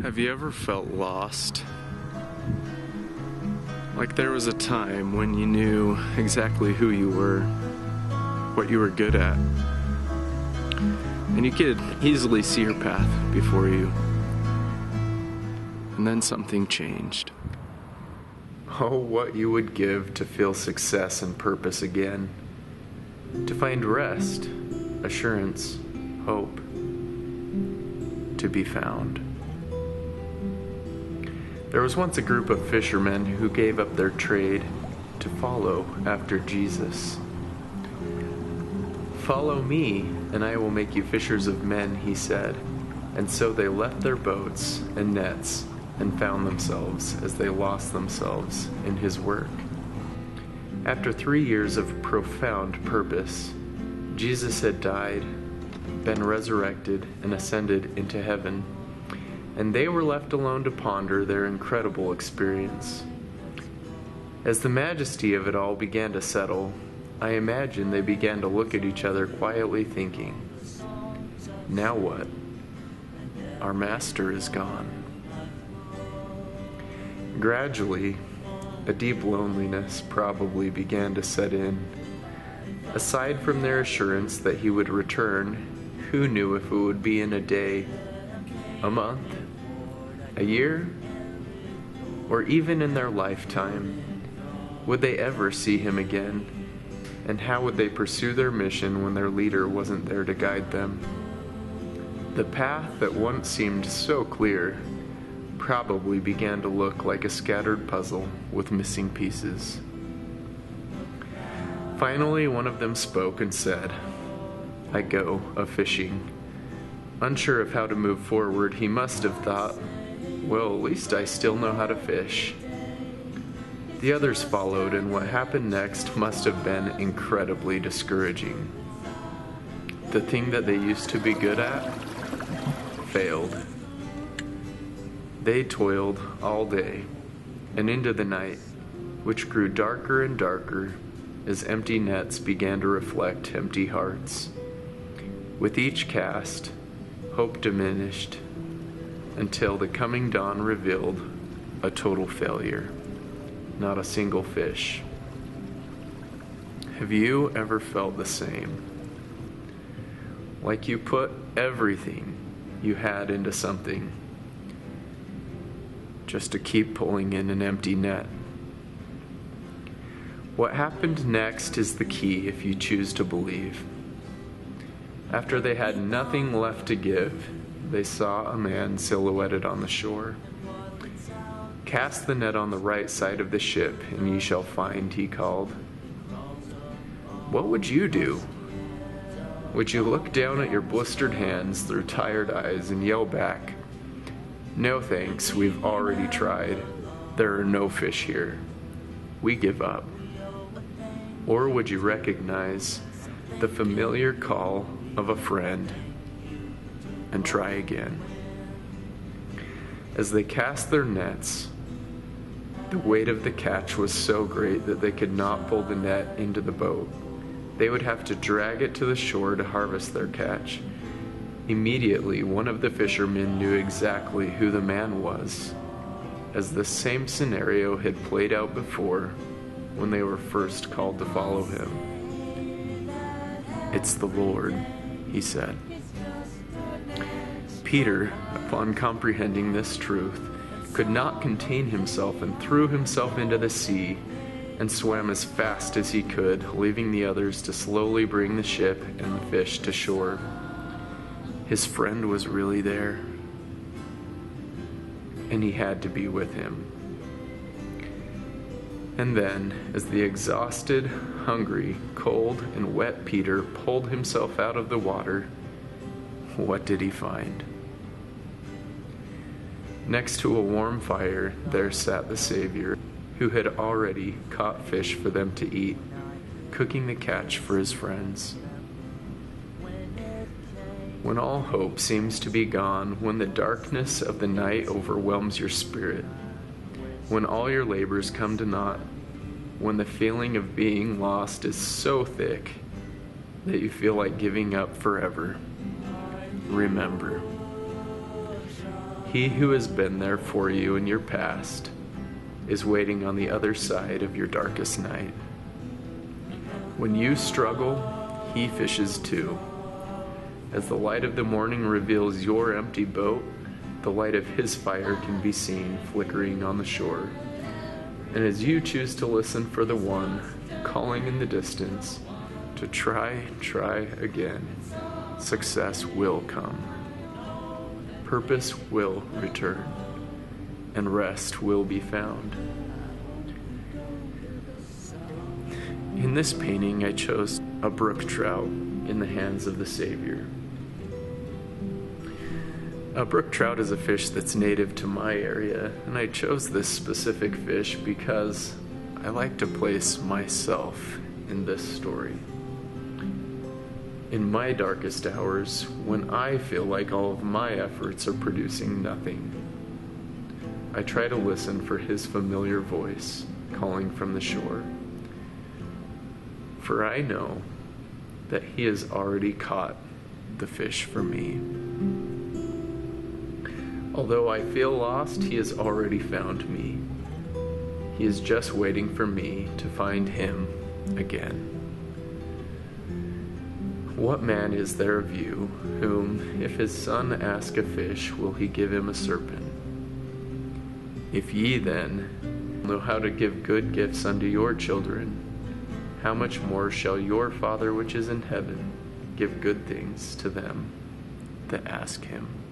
Have you ever felt lost? Like there was a time when you knew exactly who you were, what you were good at, and you could easily see your path before you. And then something changed. Oh, what you would give to feel success and purpose again. To find rest, assurance, hope. To be found. There was once a group of fishermen who gave up their trade to follow after Jesus. "Follow me, and I will make you fishers of men," he said. And so they left their boats and nets and found themselves as they lost themselves in his work. After 3 years of profound purpose, Jesus had died, been resurrected, and ascended into heaven, and they were left alone to ponder their incredible experience. As the majesty of it all began to settle, I imagine they began to look at each other quietly thinking, "Now what? Our master is gone." Gradually, a deep loneliness probably began to set in. Aside from their assurance that he would return, who knew if it would be in a day, a month, a year, or even in their lifetime? Would they ever see him again? And how would they pursue their mission when their leader wasn't there to guide them? The path that once seemed so clear probably began to look like a scattered puzzle with missing pieces. Finally, one of them spoke and said, "I go a-fishing." Unsure of how to move forward, he must have thought, "Well, at least I still know how to fish." The others followed, and what happened next must have been incredibly discouraging. The thing that they used to be good at failed. They toiled all day and into the night, which grew darker and darker as empty nets began to reflect empty hearts. With each cast, hope diminished until the coming dawn revealed a total failure. Not a single fish. Have you ever felt the same? Like you put everything you had into something just to keep pulling in an empty net? What happened next is the key if you choose to believe. After they had nothing left to give, they saw a man silhouetted on the shore. "Cast the net on the right side of the ship, and ye shall find," he called. What would you do? Would you look down at your blistered hands through tired eyes and yell back, "No thanks, we've already tried. There are no fish here. We give up"? Or would you recognize the familiar call of a friend and try again? As they cast their nets, the weight of the catch was so great that they could not pull the net into the boat. They would have to drag it to the shore to harvest their catch. Immediately, one of the fishermen knew exactly who the man was, as the same scenario had played out before when they were first called to follow him. "It's the Lord," he said. Peter, upon comprehending this truth, could not contain himself and threw himself into the sea and swam as fast as he could, leaving the others to slowly bring the ship and the fish to shore. His friend was really there, and he had to be with him. And then, as the exhausted, hungry, cold, and wet Peter pulled himself out of the water, what did he find? Next to a warm fire, there sat the Savior, who had already caught fish for them to eat, cooking the catch for his friends. When all hope seems to be gone, when the darkness of the night overwhelms your spirit, when all your labors come to naught, when the feeling of being lost is so thick that you feel like giving up forever, remember, He who has been there for you in your past is waiting on the other side of your darkest night. When you struggle, he fishes too. As the light of the morning reveals your empty boat, the light of his fire can be seen flickering on the shore. And as you choose to listen for the one calling in the distance to try again, success will come. Purpose will return, and rest will be found. In this painting, I chose a brook trout in the hands of the Savior. A brook trout is a fish that's native to my area, and I chose this specific fish because I like to place myself in this story. In my darkest hours, when I feel like all of my efforts are producing nothing, I try to listen for his familiar voice calling from the shore. For I know that he has already caught the fish for me. Although I feel lost, he has already found me. He is just waiting for me to find him again. What man is there of you, whom, if his son ask a fish, will he give him a serpent? If ye then know how to give good gifts unto your children, how much more shall your Father which is in heaven give good things to them that ask him?